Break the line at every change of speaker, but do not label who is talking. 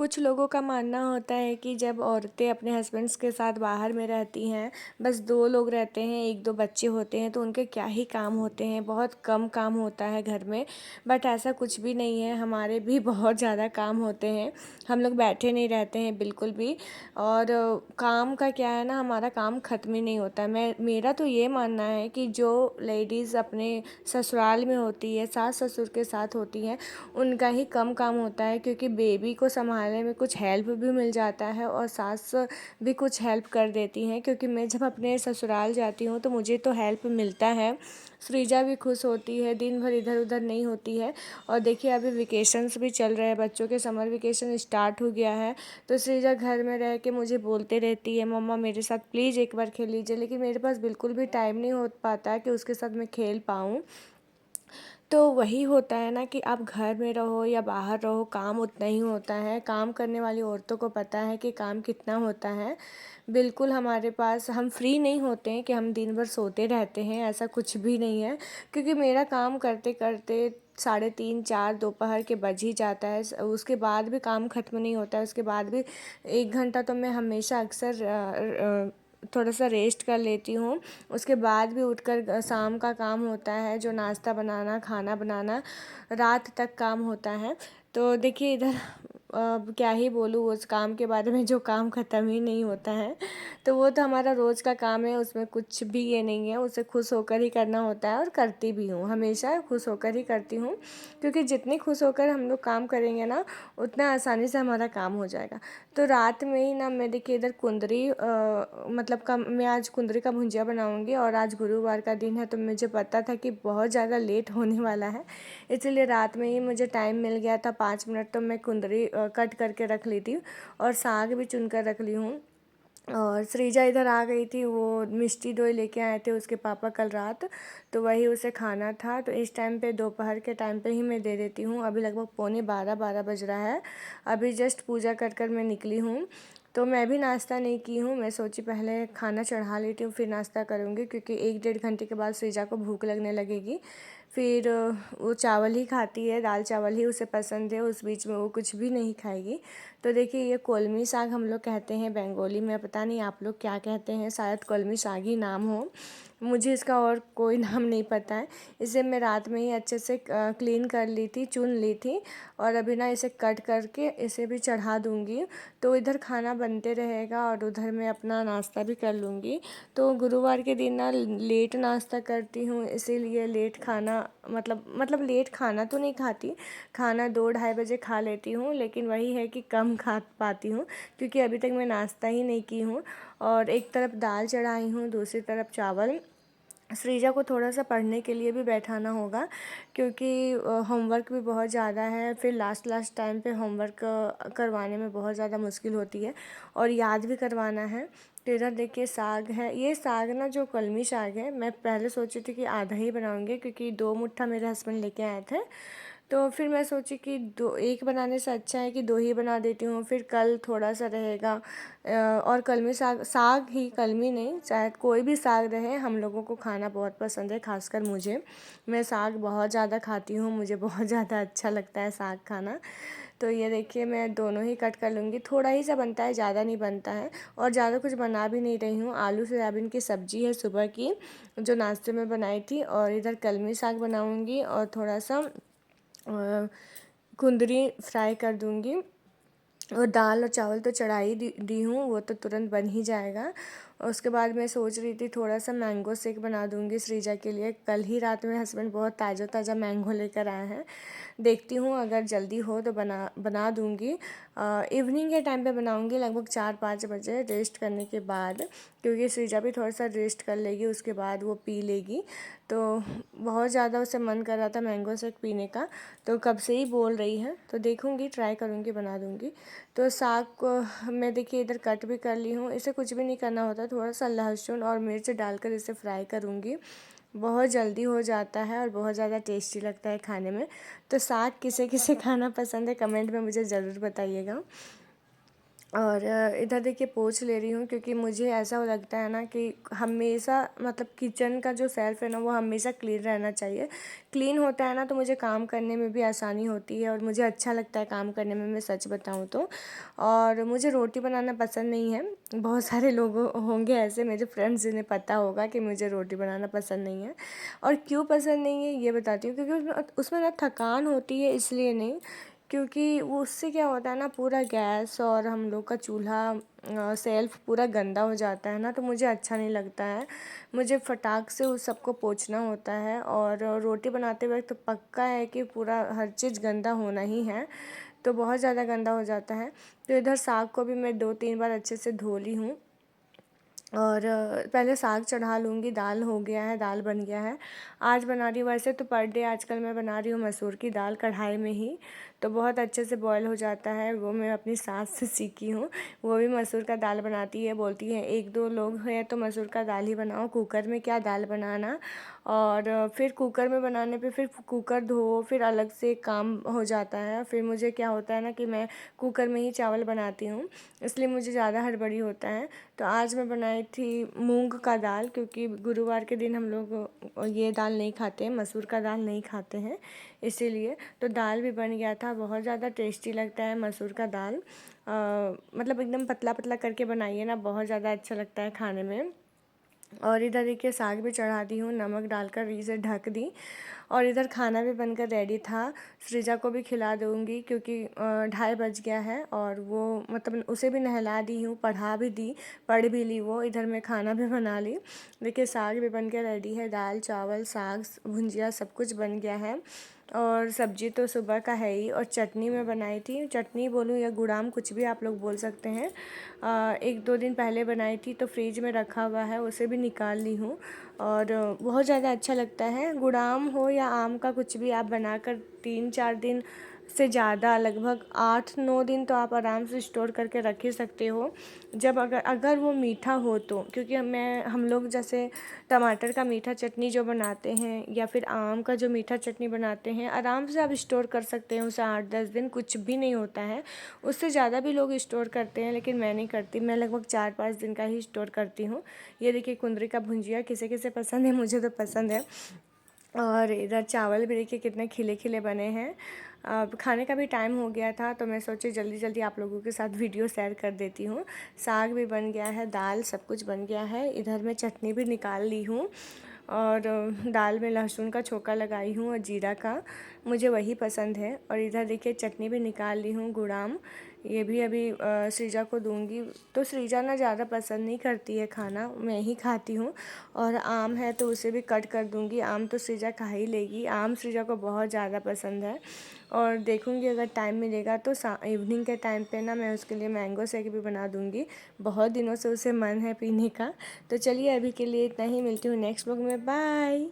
कुछ लोगों का मानना होता है कि जब औरतें अपने हस्बैंड्स के साथ बाहर में रहती हैं, बस 2 लोग रहते हैं, 1-2 बच्चे होते हैं, तो उनके क्या ही काम होते हैं, बहुत कम काम होता है घर में। बट ऐसा कुछ भी नहीं है, हमारे भी बहुत ज़्यादा काम होते हैं। हम लोग बैठे नहीं रहते हैं बिल्कुल भी। और काम का क्या है ना, हमारा काम ख़त्म ही नहीं होता है। मेरा तो ये मानना है कि जो लेडीज़ अपने ससुराल में होती है, सास ससुर के साथ होती हैं, उनका ही कम काम होता है, क्योंकि बेबी को संभालने में कुछ हेल्प भी मिल जाता है और सास भी कुछ हेल्प कर देती हैं। क्योंकि मैं जब अपने ससुराल जाती हूँ तो मुझे तो हेल्प मिलता है। सृजा भी खुश होती है, दिन भर इधर उधर नहीं होती है। और देखिए अभी वेकेशंस भी चल रहे हैं, बच्चों के समर वेकेशन स्टार्ट हो गया है। तो सृजा घर में रह के मुझे बोलते रहती है, मम्मा मेरे साथ प्लीज़ एक बार खेल लीजिए। लेकिन मेरे पास बिल्कुल भी टाइम नहीं हो पाता है कि उसके साथ मैं खेल पाऊँ। तो वही होता है ना कि आप घर में रहो या बाहर रहो, काम उतना ही होता है। काम करने वाली औरतों को पता है कि काम कितना होता है। बिल्कुल हमारे पास हम फ्री नहीं होते हैं कि हम दिन भर सोते रहते हैं, ऐसा कुछ भी नहीं है। क्योंकि मेरा काम करते करते 3:30-4 दोपहर के बज ही जाता है। उसके बाद भी काम ख़त्म नहीं होता है। उसके बाद भी 1 घंटा तो मैं हमेशा अक्सर थोड़ा सा रेस्ट कर लेती हूँ। उसके बाद भी उठकर शाम का काम होता है, जो नाश्ता बनाना, खाना बनाना, रात तक काम होता है। तो देखिए इधर क्या ही बोलूँ उस काम के बारे में, जो काम ख़त्म ही नहीं होता है। तो वो तो हमारा रोज़ का काम है, उसमें कुछ भी ये नहीं है, उसे खुश होकर ही करना होता है और करती भी हूँ, हमेशा खुश होकर ही करती हूँ। क्योंकि जितनी खुश होकर हम लोग काम करेंगे ना, उतना आसानी से हमारा काम हो जाएगा। तो रात में ही ना मैं देखिए इधर कुंदरी मतलब मैं आज कुंदरी का भुंजिया बनाऊंगी। और आज गुरुवार का दिन है, तो मुझे पता था कि बहुत ज़्यादा लेट होने वाला है, इसलिए रात में ही मुझे टाइम मिल गया था 5 मिनट, तो मैं कुंदरी कट करके रख ली थी और साग भी चुन कर रख ली हूँ। और सृजा इधर आ गई थी, वो मिष्टी दोई लेके आए थे उसके पापा कल रात, तो वही उसे खाना था। तो इस टाइम पे दोपहर के टाइम पे ही मैं दे देती हूँ। अभी लगभग पौने 12 बज रहा है। अभी जस्ट पूजा कर कर मैं निकली हूँ। तो मैं भी नाश्ता नहीं की हूँ, मैं सोची पहले खाना चढ़ा लेती हूँ फिर नाश्ता करूँगी, क्योंकि 1-1.5 घंटे के बाद सृजा को भूख लगने लगेगी। फिर वो चावल ही खाती है, दाल चावल ही उसे पसंद है, उस बीच में वो कुछ भी नहीं खाएगी। तो देखिए ये कलमी साग हम लोग कहते हैं बंगाली में, पता नहीं आप लोग क्या कहते हैं, शायद कलमी साग ही नाम हो, मुझे इसका और कोई नाम नहीं पता है। इसे मैं रात में ही अच्छे से क्लीन कर ली थी, चुन ली थी, और अभी ना इसे कट करके इसे भी चढ़ा दूँगी। तो इधर खाना बनते रहेगा और उधर मैं अपना नाश्ता भी कर लूँगी। तो गुरुवार के दिन ना लेट नाश्ता करती हूँ, इसीलिए लेट खाना मतलब लेट खाना तो नहीं खाती, खाना 2-2:30 बजे खा लेती हूँ, लेकिन वही है कि कम खा पाती हूँ, क्योंकि अभी तक मैं नाश्ता ही नहीं की हूँ। और एक तरफ दाल चढ़ाई हूँ, दूसरी तरफ चावल। सृजा को थोड़ा सा पढ़ने के लिए भी बैठाना होगा, क्योंकि होमवर्क भी बहुत ज़्यादा है। फिर लास्ट लास्ट टाइम पे होमवर्क करवाने में बहुत ज़्यादा मुश्किल होती है, और याद भी करवाना है। तो इधर देखिए साग है, ये साग ना जो कलमी साग है, मैं पहले सोची थी कि आधा ही बनाऊंगी, क्योंकि 2 मुट्ठा मेरे हस्बैंड लेके आए थे। तो फिर मैं सोची कि दो एक बनाने से अच्छा है कि 2 ही बना देती हूँ, फिर कल थोड़ा सा रहेगा। और कलमी साग, साग ही, कलमी नहीं, चाहे कोई भी साग रहे, हम लोगों को खाना बहुत पसंद है, खासकर मुझे। मैं साग बहुत ज़्यादा खाती हूँ, मुझे बहुत ज़्यादा अच्छा लगता है साग खाना। तो ये देखिए मैं दोनों ही कट कर लूँगी, थोड़ा ही सा बनता है, ज़्यादा नहीं बनता है। और ज़्यादा कुछ बना भी नहीं रही हूँ, आलू सोयाबीन की सब्ज़ी है सुबह की, जो नाश्ते में बनाई थी। और इधर कलमी साग बनाऊँगी और थोड़ा सा कुंदरी फ्राई कर दूँगी। और दाल और चावल तो चढ़ा ही दी हूँ, वो तो तुरंत बन ही जाएगा। और उसके बाद मैं सोच रही थी थोड़ा सा मैंगो शेक बना दूँगी सृजा के लिए। कल ही रात में हस्बैंड बहुत ताज़ा ताज़ा मैंगो लेकर आए हैं, देखती हूँ अगर जल्दी हो तो बना दूँगी। इवनिंग के टाइम पे बनाऊँगी, लगभग 4-5 बजे रेस्ट करने के बाद, क्योंकि सृजा भी थोड़ा सा रेस्ट कर लेगी, उसके बाद वो पी लेगी। तो बहुत ज़्यादा उसे मन कर रहा था मैंगो शेक पीने का, तो कब से ही बोल रही है, तो देखूँगी, ट्राई करूँगी, बना दूँगी। तो साग को मैं देखिए इधर कट भी कर ली हूँ, इसे कुछ भी नहीं करना होता, थोड़ा सा लहसुन और मिर्च डालकर इसे फ्राई करूँगी। बहुत जल्दी हो जाता है और बहुत ज़्यादा टेस्टी लगता है खाने में। तो साग किसे किसे खाना पसंद है, कमेंट में मुझे ज़रूर बताइएगा। और इधर देखिए पोंछ ले रही हूँ, क्योंकि मुझे ऐसा लगता है ना कि हमेशा मतलब किचन का जो शेल्फ़ है ना वो हमेशा क्लीन रहना चाहिए। क्लीन होता है ना तो मुझे काम करने में भी आसानी होती है और मुझे अच्छा लगता है काम करने में, मैं सच बताऊँ तो। और मुझे रोटी बनाना पसंद नहीं है। बहुत सारे लोग होंगे ऐसे मेरे फ्रेंड्स जिन्हें पता होगा कि मुझे रोटी बनाना पसंद नहीं है। और क्यों पसंद नहीं है ये बताती हूँ, क्योंकि उसमें उसमें ना थकान होती है, इसलिए नहीं। क्योंकि वो उससे क्या होता है ना, पूरा गैस और हम लोग का चूल्हा सेल्फ पूरा गंदा हो जाता है ना, तो मुझे अच्छा नहीं लगता है। मुझे फटाक से उस सबको पोंछना होता है। और रोटी बनाते वक्त तो पक्का है कि पूरा हर चीज़ गंदा होना ही है, तो बहुत ज़्यादा गंदा हो जाता है। तो इधर साग को भी मैं 2-3 बार अच्छे से धो ली हूँ। और पहले साग चढ़ा लूँगी। दाल हो गया है, दाल बन गया है। आज बना रही हूँ, वैसे तो पर डे आजकल मैं बना रही हूँ मसूर की दाल कढ़ाई में ही, तो बहुत अच्छे से बॉयल हो जाता है। वो मैं अपनी सास से सीखी हूँ। वो भी मसूर का दाल बनाती है, बोलती है 1-2 लोग हैं तो मसूर का दाल ही बनाओ, कुकर में क्या दाल बनाना। और फिर कुकर में बनाने पे फिर कुकर धो, फिर अलग से काम हो जाता है। फिर मुझे क्या होता है ना कि मैं कुकर में ही चावल बनाती हूँ, इसलिए मुझे ज़्यादा हड़बड़ी होता है। तो आज मैं बनाई थी मूंग का दाल, क्योंकि गुरुवार के दिन हम लोग ये दाल नहीं खाते हैं, मसूर का दाल नहीं खाते हैं, इसीलिए। तो दाल भी बन गया था, बहुत ज़्यादा टेस्टी लगता है मसूर का दाल। मतलब एकदम पतला पतला करके बनाइए ना, बहुत ज़्यादा अच्छा लगता है खाने में। और इधर देखिए साग भी चढ़ा दी हूँ, नमक डालकर इसे ढक दी। और इधर खाना भी बनकर रेडी था। सृजा को भी खिला दूँगी, क्योंकि 2:30 बज गया है और वो मतलब उसे भी नहला दी हूँ, पढ़ा भी दी, पढ़ भी ली वो। इधर मैं खाना भी बना ली। देखिए साग भी बन के रेडी है, दाल चावल साग भुंजिया सब कुछ बन गया है। और सब्जी तो सुबह का है ही। और चटनी मैं बनाई थी, चटनी बोलूँ या गुड़ाम, कुछ भी आप लोग बोल सकते हैं। 1-2 दिन पहले बनाई थी, तो फ्रिज में रखा हुआ है, उसे भी निकाल ली हूँ। और बहुत ज़्यादा अच्छा लगता है। गुड़ाम हो या आम का कुछ भी आप बनाकर 3-4 दिन से ज़्यादा, लगभग 8-9 दिन तो आप आराम से स्टोर करके रख ही सकते हो, जब अगर अगर वो मीठा हो तो। क्योंकि हम लोग जैसे टमाटर का मीठा चटनी जो बनाते हैं, या फिर आम का जो मीठा चटनी बनाते हैं, आराम से आप स्टोर कर सकते हैं उसे 8-10 दिन, कुछ भी नहीं होता है। उससे ज़्यादा भी लोग स्टोर करते हैं, लेकिन मैं नहीं करती। मैं लगभग 4-5 दिन का ही स्टोर करती हूँ। ये देखिए कुंदरी का भुंजिया, किसे किसे पसंद है, मुझे तो पसंद है। और इधर चावल भी देखिए कितने खिले खिले बने हैं। अब खाने का भी टाइम हो गया था, तो मैं सोची जल्दी जल्दी आप लोगों के साथ वीडियो शेयर कर देती हूँ। साग भी बन गया है, दाल सब कुछ बन गया है। इधर मैं चटनी भी निकाल ली हूँ। और दाल में लहसुन का छोंका लगाई हूँ और जीरा का, मुझे वही पसंद है। और इधर देखिए चटनी भी निकाल ली हूँ गुड़ाम, ये भी अभी सृजा को दूंगी। तो सृजा ना ज़्यादा पसंद नहीं करती है खाना, मैं ही खाती हूँ। और आम है तो उसे भी कट कर दूंगी, आम तो सृजा खा ही लेगी, आम सृजा को बहुत ज़्यादा पसंद है। और देखूंगी अगर टाइम मिलेगा तो इवनिंग के टाइम पे ना मैं उसके लिए मैंगो शेक भी बना दूंगी, बहुत दिनों से उसे मन है पीने का। तो चलिए अभी के लिए इतना ही, मिलती हूँ नेक्स्ट ब्लॉग में, बाय।